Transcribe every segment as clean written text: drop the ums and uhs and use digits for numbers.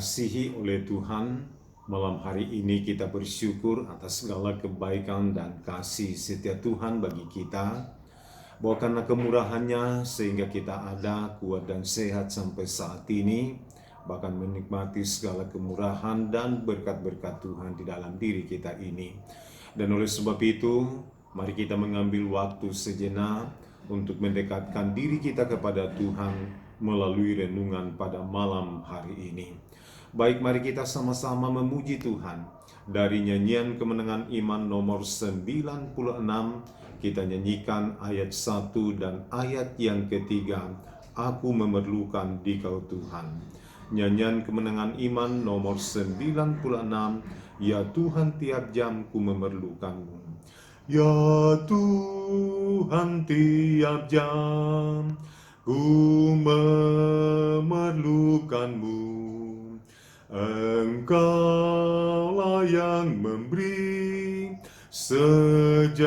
dikasihi oleh Tuhan, malam hari ini kita bersyukur atas segala kebaikan dan kasih setia Tuhan bagi kita. Bahwa karena kemurahannya sehingga kita ada, kuat dan sehat sampai saat ini, bahkan menikmati segala kemurahan dan berkat-berkat Tuhan di dalam diri kita ini. Dan oleh sebab itu, mari kita mengambil waktu sejenak untuk mendekatkan diri kita kepada Tuhan melalui renungan pada malam hari ini. Baik, mari kita sama-sama memuji Tuhan. Dari nyanyian Kemenangan Iman nomor 96, kita nyanyikan ayat 1 dan ayat yang ketiga, Aku memerlukan Dikau Tuhan. Nyanyian Kemenangan Iman nomor 96, Ya Tuhan tiap jam ku memerlukanmu. Ya Tuhan tiap jam ku memerlukanmu. Engkaulah yang memberi sejahtera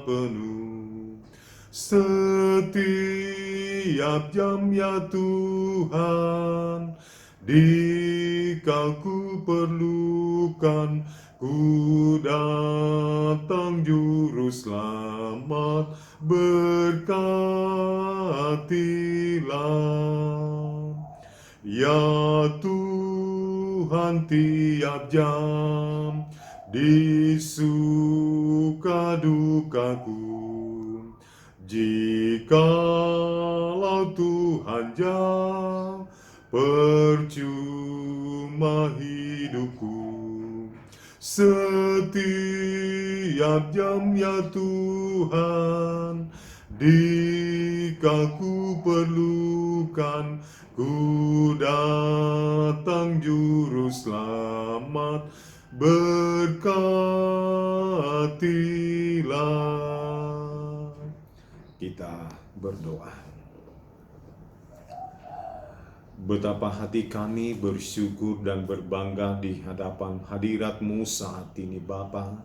penuh setiap jam, ya Tuhan, Dikau ku perlukan. Ku datang juru selamat, berkatilah. Ya Tuhan tiap jam di suka dukaku, jikalau Tuhan jauh, percuma hidupku. Setiap jam, ya Tuhan, Dikau ku perlukan. Ku datang juru selamat, berkatilah. Kita berdoa. Betapa hati kami bersyukur dan berbangga di hadapan hadirat-Mu saat ini Bapa,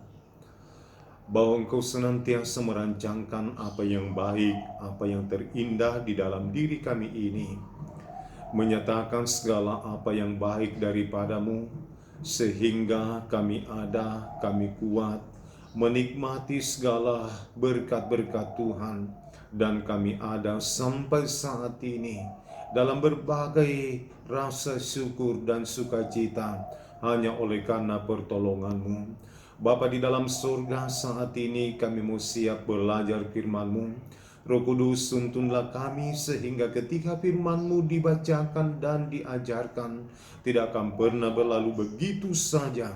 bahwa Engkau senantiasa merancangkan apa yang baik, apa yang terindah di dalam diri kami ini, menyatakan segala apa yang baik daripadamu, sehingga kami ada, kami kuat, menikmati segala berkat-berkat Tuhan, dan kami ada sampai saat ini, dalam berbagai rasa syukur dan sukacita, hanya oleh karena pertolongan-Mu. Bapa di dalam surga, saat ini kami mau siap belajar firman-Mu. Roh Kudus, tuntunlah kami sehingga ketika firman-Mu dibacakan dan diajarkan, tidak akan pernah berlalu begitu saja,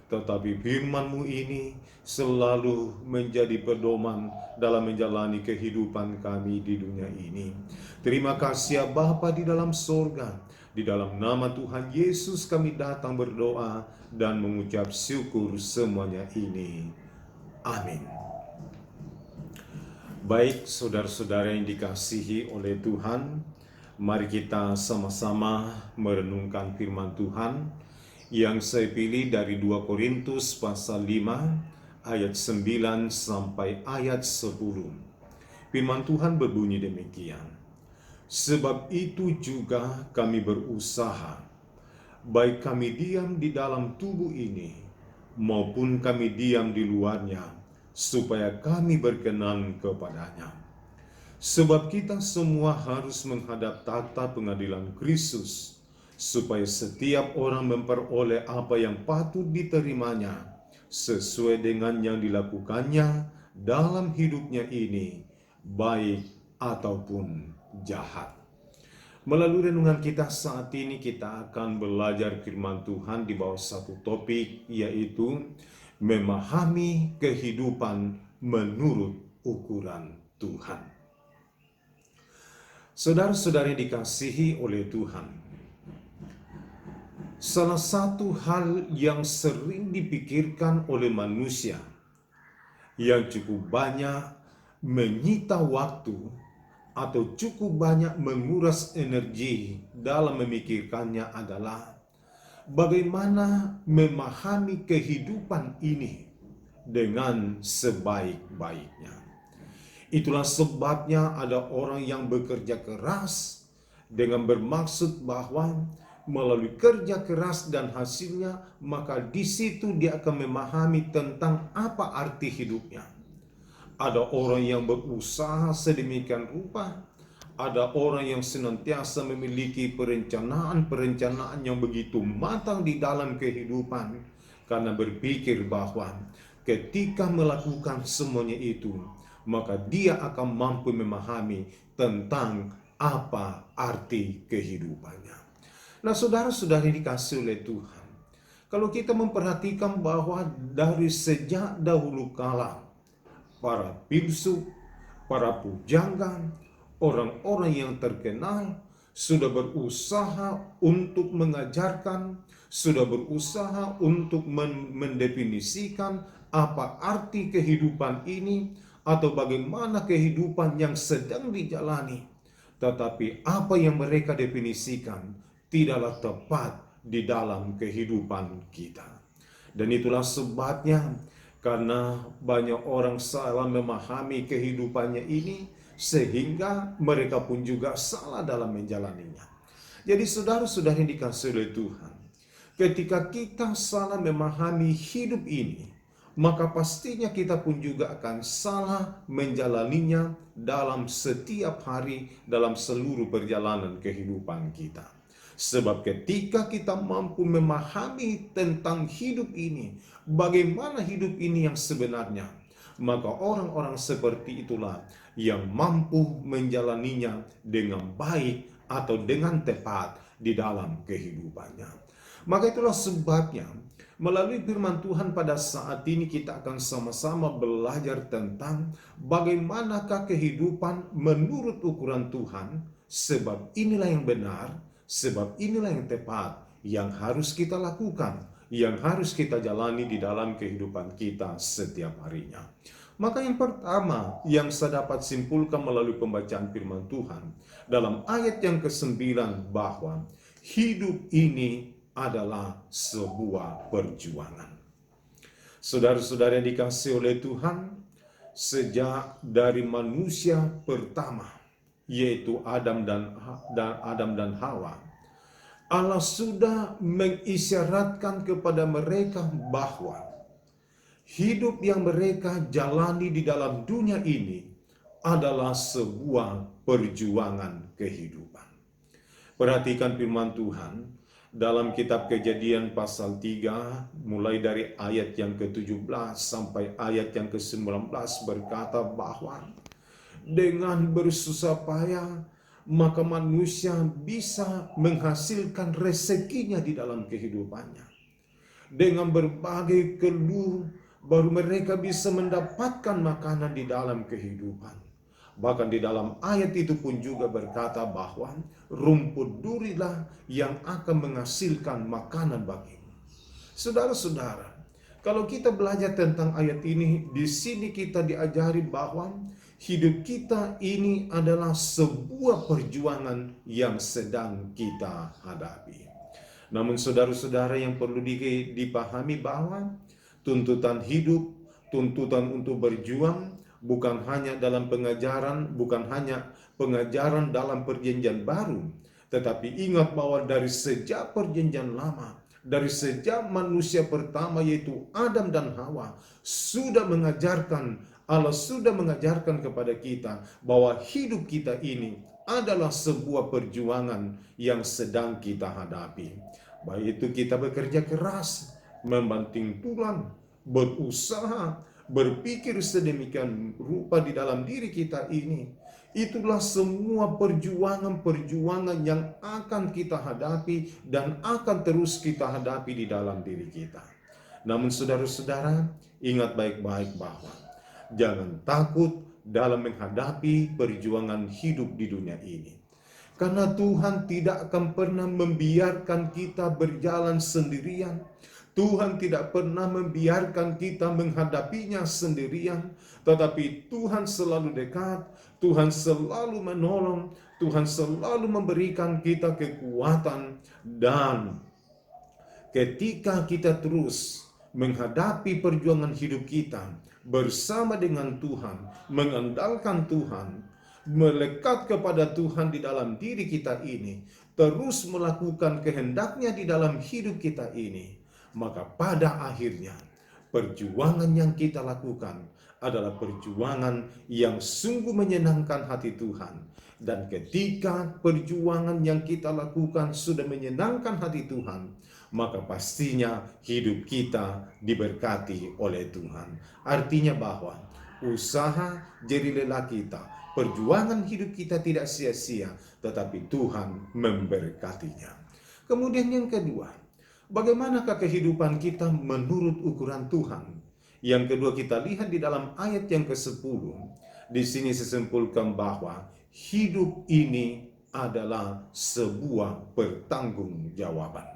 tetapi firman-Mu ini selalu menjadi pedoman dalam menjalani kehidupan kami di dunia ini. Terima kasih ya Bapa di dalam surga. Di dalam nama Tuhan Yesus kami datang berdoa dan mengucap syukur semuanya ini. Amin. Baik, saudara-saudara yang dikasihi oleh Tuhan, mari kita sama-sama merenungkan firman Tuhan yang saya pilih dari 2 Korintus pasal 5 ayat 9 sampai ayat 10. Firman Tuhan berbunyi demikian. Sebab itu juga kami berusaha, baik kami diam di dalam tubuh ini, maupun kami diam di luarnya, supaya kami berkenan kepadanya. Sebab kita semua harus menghadap takhta pengadilan Kristus, supaya setiap orang memperoleh apa yang patut diterimanya, sesuai dengan yang dilakukannya dalam hidupnya ini, baik ataupun jahat. Melalui renungan kita saat ini, kita akan belajar firman Tuhan di bawah satu topik, yaitu memahami kehidupan menurut ukuran Tuhan. Saudara-saudara yang dikasihi oleh Tuhan, salah satu hal yang sering dipikirkan oleh manusia yang cukup banyak menyita waktu atau cukup banyak menguras energi dalam memikirkannya adalah bagaimana memahami kehidupan ini dengan sebaik-baiknya. Itulah sebabnya ada orang yang bekerja keras dengan bermaksud bahwa melalui kerja keras dan hasilnya, maka di situ dia akan memahami tentang apa arti hidupnya. Ada orang yang berusaha sedemikian rupa, ada orang yang senantiasa memiliki perencanaan-perencanaan yang begitu matang di dalam kehidupan, karena berpikir bahwa ketika melakukan semuanya itu, maka dia akan mampu memahami tentang apa arti kehidupannya. Nah, saudara-saudari dikasih oleh Tuhan, kalau kita memperhatikan bahwa dari sejak dahulu kala, para filsuf, para pujangga, orang-orang yang terkenal sudah berusaha untuk mengajarkan, sudah berusaha untuk mendefinisikan apa arti kehidupan ini atau bagaimana kehidupan yang sedang dijalani. Tetapi apa yang mereka definisikan tidaklah tepat di dalam kehidupan kita. Dan itulah sebabnya, karena banyak orang salah memahami kehidupannya ini, sehingga mereka pun juga salah dalam menjalaninya. Jadi saudara-saudari dikasihi oleh Tuhan, ketika kita salah memahami hidup ini, maka pastinya kita pun juga akan salah menjalaninya dalam setiap hari, dalam seluruh perjalanan kehidupan kita. Sebab ketika kita mampu memahami tentang hidup ini, bagaimana hidup ini yang sebenarnya, maka orang-orang seperti itulah yang mampu menjalaninya dengan baik atau dengan tepat di dalam kehidupannya. Maka itulah sebabnya melalui firman Tuhan pada saat ini kita akan sama-sama belajar tentang bagaimanakah kehidupan menurut ukuran Tuhan, sebab inilah yang benar, sebab inilah yang tepat, yang harus kita lakukan, yang harus kita jalani di dalam kehidupan kita setiap harinya. Maka yang pertama yang saya dapat simpulkan melalui pembacaan firman Tuhan dalam ayat yang ke-9, bahwa hidup ini adalah sebuah perjuangan. Saudara-saudara yang dikasihi oleh Tuhan, sejak dari manusia pertama, yaitu Adam dan Hawa, Allah sudah mengisyaratkan kepada mereka bahwa hidup yang mereka jalani di dalam dunia ini adalah sebuah perjuangan kehidupan. Perhatikan firman Tuhan dalam kitab Kejadian pasal 3, mulai dari ayat yang ke-17 sampai ayat yang ke-19, berkata bahwa dengan bersusah payah maka manusia bisa menghasilkan rezekinya di dalam kehidupannya. Dengan berbagai keluh baru mereka bisa mendapatkan makanan di dalam kehidupan. Bahkan di dalam ayat itu pun juga berkata bahwa rumput durilah yang akan menghasilkan makanan bagimu. Saudara-saudara, kalau kita belajar tentang ayat ini, di sini kita diajari bahwa hidup kita ini adalah sebuah perjuangan yang sedang kita hadapi. Namun saudara-saudara, yang perlu dipahami bahwa tuntutan hidup, tuntutan untuk berjuang, bukan hanya dalam pengajaran, bukan hanya pengajaran dalam perjanjian baru, tetapi ingat bahwa dari sejak perjanjian lama, dari sejak manusia pertama yaitu Adam dan Hawa, Allah sudah mengajarkan kepada kita bahwa hidup kita ini adalah sebuah perjuangan yang sedang kita hadapi. Baik itu kita bekerja keras, membanting tulang, berusaha, berpikir sedemikian rupa di dalam diri kita ini. Itulah semua perjuangan-perjuangan yang akan kita hadapi dan akan terus kita hadapi di dalam diri kita. Namun saudara-saudara, ingat baik-baik bahwa jangan takut dalam menghadapi perjuangan hidup di dunia ini. Karena Tuhan tidak akan pernah membiarkan kita berjalan sendirian. Tuhan tidak pernah membiarkan kita menghadapinya sendirian, tetapi Tuhan selalu dekat, Tuhan selalu menolong, Tuhan selalu memberikan kita kekuatan. Dan ketika kita terus menghadapi perjuangan hidup kita bersama dengan Tuhan, mengandalkan Tuhan, melekat kepada Tuhan di dalam diri kita ini, terus melakukan kehendak-Nya di dalam hidup kita ini, maka pada akhirnya perjuangan yang kita lakukan adalah perjuangan yang sungguh menyenangkan hati Tuhan. Dan ketika perjuangan yang kita lakukan sudah menyenangkan hati Tuhan, maka pastinya hidup kita diberkati oleh Tuhan. Artinya bahwa usaha jerih lelah kita, perjuangan hidup kita tidak sia-sia, tetapi Tuhan memberkatinya. Kemudian yang kedua, bagaimanakah kehidupan kita menurut ukuran Tuhan? Yang kedua kita lihat di dalam ayat yang ke-10. Di sini sesimpulkan bahwa hidup ini adalah sebuah pertanggungjawaban.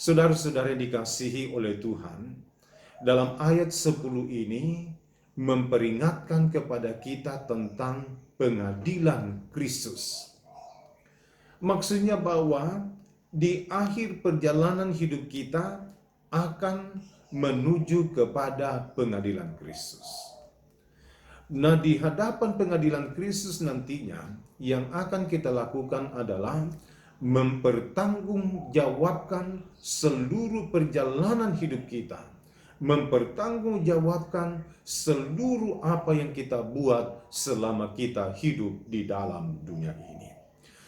Saudara-saudara dikasihi oleh Tuhan, dalam ayat 10 ini memperingatkan kepada kita tentang pengadilan Kristus. Maksudnya bahwa di akhir perjalanan hidup kita akan menuju kepada pengadilan Kristus. Nah, di hadapan pengadilan Kristus nantinya yang akan kita lakukan adalah mempertanggungjawabkan seluruh perjalanan hidup kita, mempertanggungjawabkan seluruh apa yang kita buat selama kita hidup di dalam dunia ini.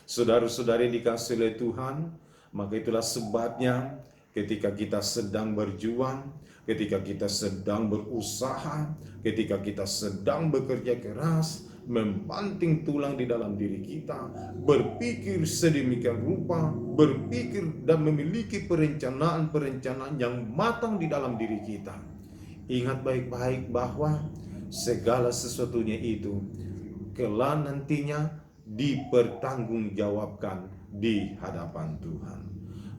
Saudara-saudari dikasihi oleh Tuhan, maka itulah sebabnya ketika kita sedang berjuang, ketika kita sedang berusaha, ketika kita sedang bekerja keras, membanting tulang di dalam diri kita, berpikir sedemikian rupa, berpikir dan memiliki perencanaan-perencanaan yang matang di dalam diri kita. Ingat baik-baik bahwa segala sesuatunya itu kelak nantinya dipertanggungjawabkan di hadapan Tuhan.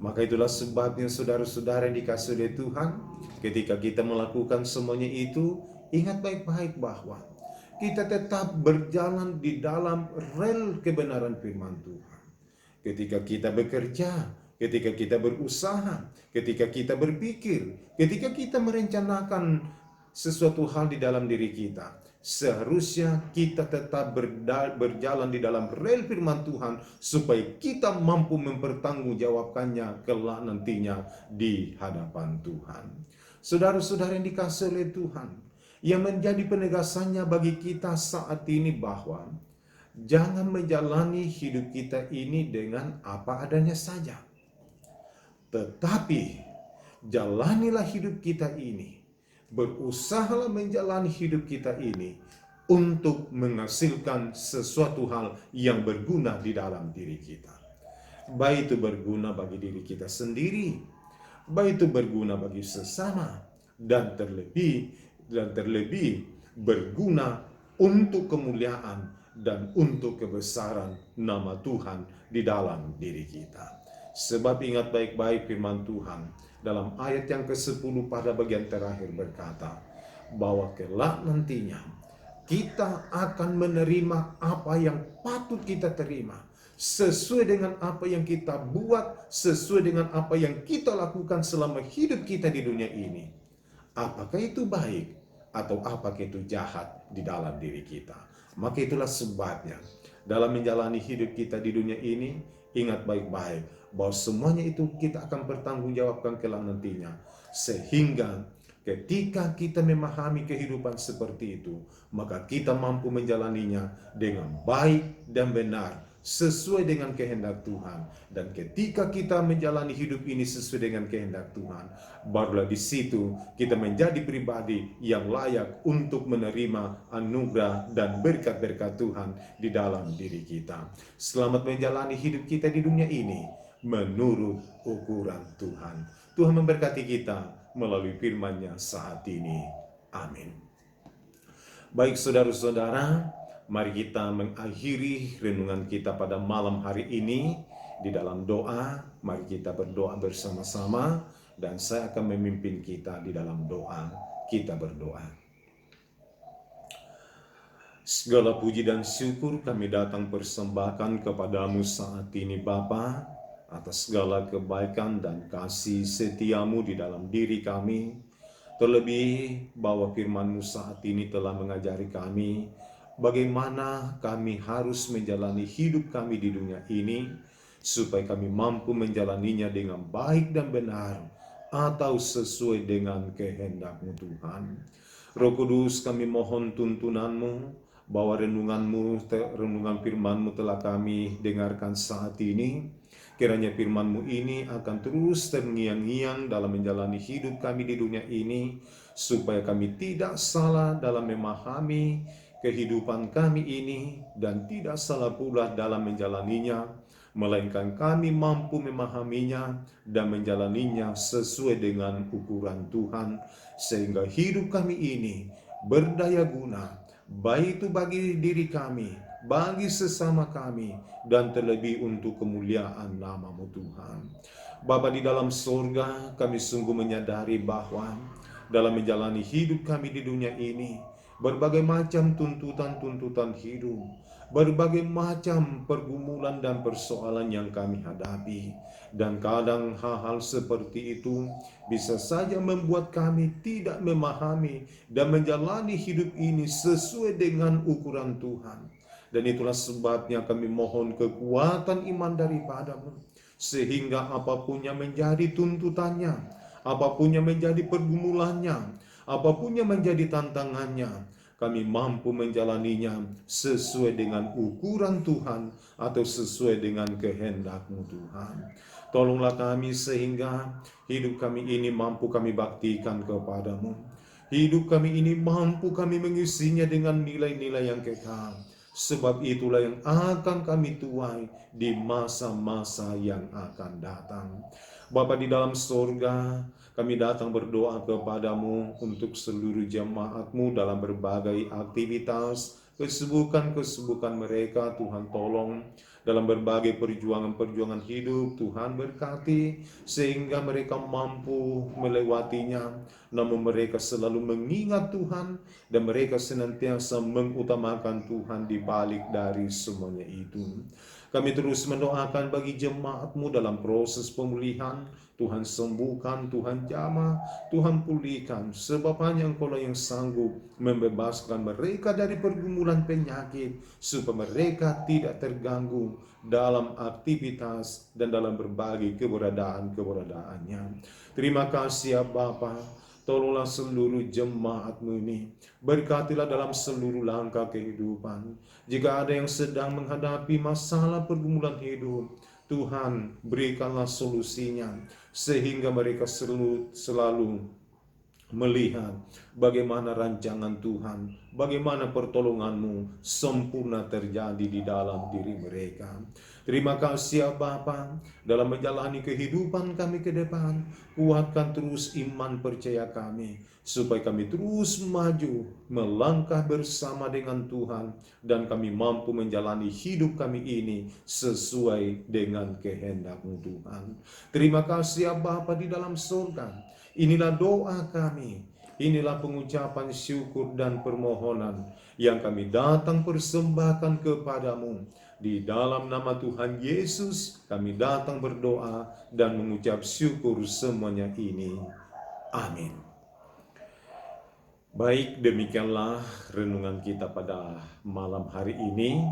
Maka itulah sebabnya saudara-saudara yang dikasihi oleh Tuhan, ketika kita melakukan semuanya itu, ingat baik-baik bahwa kita tetap berjalan di dalam rel kebenaran firman Tuhan. Ketika kita bekerja, ketika kita berusaha, ketika kita berpikir, ketika kita merencanakan sesuatu hal di dalam diri kita, seharusnya kita tetap berjalan di dalam rel firman Tuhan supaya kita mampu mempertanggungjawabkannya kelak nantinya di hadapan Tuhan. Saudara-saudara yang dikasihi oleh Tuhan, yang menjadi penegasannya bagi kita saat ini bahwa jangan menjalani hidup kita ini dengan apa adanya saja, tetapi jalanilah hidup kita ini, berusahalah menjalani hidup kita ini untuk menghasilkan sesuatu hal yang berguna di dalam diri kita. Baik itu berguna bagi diri kita sendiri, baik itu berguna bagi sesama, dan terlebih berguna untuk kemuliaan dan untuk kebesaran nama Tuhan di dalam diri kita. Sebab ingat baik-baik firman Tuhan dalam ayat yang ke-10 pada bagian terakhir berkata bahwa kelak nantinya kita akan menerima apa yang patut kita terima sesuai dengan apa yang kita buat, sesuai dengan apa yang kita lakukan selama hidup kita di dunia ini. Apakah itu baik atau apakah itu jahat di dalam diri kita. Maka itulah sebabnya dalam menjalani hidup kita di dunia ini, ingat baik-baik bahwa semuanya itu kita akan bertanggungjawabkan kelak nantinya. Sehingga ketika kita memahami kehidupan seperti itu, maka kita mampu menjalaninya dengan baik dan benar, sesuai dengan kehendak Tuhan. Dan ketika kita menjalani hidup ini sesuai dengan kehendak Tuhan, barulah di situ kita menjadi pribadi yang layak untuk menerima anugerah dan berkat-berkat Tuhan di dalam diri kita. Selamat menjalani hidup kita di dunia ini menurut ukuran Tuhan. Tuhan memberkati kita melalui firman-Nya saat ini. Amin. Baik saudara-saudara, mari kita mengakhiri renungan kita pada malam hari ini di dalam doa. Mari kita berdoa bersama-sama dan saya akan memimpin kita di dalam doa. Kita berdoa. Segala puji dan syukur kami datang persembahkan kepadamu saat ini Bapa, atas segala kebaikan dan kasih setiamu di dalam diri kami. Terlebih bahwa firman-Mu saat ini telah mengajari kami bagaimana kami harus menjalani hidup kami di dunia ini supaya kami mampu menjalaninya dengan baik dan benar, atau sesuai dengan kehendak-Mu Tuhan. Roh Kudus, kami mohon tuntunan-Mu, bahwa renungan firman-Mu telah kami dengarkan saat ini. Kiranya firman-Mu ini akan terus terngiang-ngiang dalam menjalani hidup kami di dunia ini, supaya kami tidak salah dalam memahami kehidupan kami ini, dan tidak salah pula dalam menjalaninya, melainkan kami mampu memahaminya dan menjalaninya sesuai dengan ukuran Tuhan, sehingga hidup kami ini berdaya guna, baik itu bagi diri kami, bagi sesama kami, dan terlebih untuk kemuliaan nama-Mu Tuhan. Bapa di dalam surga, kami sungguh menyadari bahwa dalam menjalani hidup kami di dunia ini, berbagai macam tuntutan-tuntutan hidup, berbagai macam pergumulan dan persoalan yang kami hadapi. Dan kadang hal-hal seperti itu bisa saja membuat kami tidak memahami dan menjalani hidup ini sesuai dengan ukuran Tuhan. Dan itulah sebabnya kami mohon kekuatan iman daripada-Mu, sehingga apapun yang menjadi tuntutannya, apapun yang menjadi pergumulannya, apapun yang menjadi tantangannya, kami mampu menjalaninya sesuai dengan ukuran Tuhan atau sesuai dengan kehendak-Mu Tuhan. Tolonglah kami sehingga hidup kami ini mampu kami baktikan kepada-Mu. Hidup kami ini mampu kami mengisinya dengan nilai-nilai yang kekal. Sebab itulah yang akan kami tuai di masa-masa yang akan datang. Bapa di dalam surga, kami datang berdoa kepada-Mu untuk seluruh jemaat-Mu dalam berbagai aktivitas, kesibukan-kesibukan mereka. Tuhan tolong dalam berbagai perjuangan-perjuangan hidup. Tuhan berkati sehingga mereka mampu melewatinya, namun mereka selalu mengingat Tuhan dan mereka senantiasa mengutamakan Tuhan di balik dari semuanya itu. Kami terus mendoakan bagi jemaat-Mu dalam proses pemulihan. Tuhan sembuhkan, Tuhan jamah, Tuhan pulihkan, sebab hanya Engkau yang sanggup membebaskan mereka dari pergumulan penyakit, supaya mereka tidak terganggu dalam aktivitas dan dalam berbagai keberadaannya. Terima kasih ya Bapa. Tolonglah seluruh jemaat-Mu ini, berkatilah dalam seluruh langkah kehidupan. Jika ada yang sedang menghadapi masalah pergumulan hidup, Tuhan berikanlah solusinya, sehingga mereka selalu melihat bagaimana rancangan Tuhan, bagaimana pertolongan-Mu sempurna terjadi di dalam diri mereka. Terima kasih ya Bapa, dalam menjalani kehidupan kami ke depan, kuatkan terus iman percaya kami, supaya kami terus maju, melangkah bersama dengan Tuhan, dan kami mampu menjalani hidup kami ini sesuai dengan kehendak-Mu Tuhan. Terima kasih ya Bapa di dalam surga. Inilah doa kami, inilah pengucapan syukur dan permohonan yang kami datang persembahkan kepada-Mu. Di dalam nama Tuhan Yesus kami datang berdoa dan mengucap syukur semuanya ini. Amin. Baik, demikianlah renungan kita pada malam hari ini.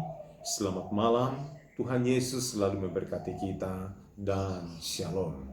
Selamat malam, Tuhan Yesus selalu memberkati kita, dan shalom.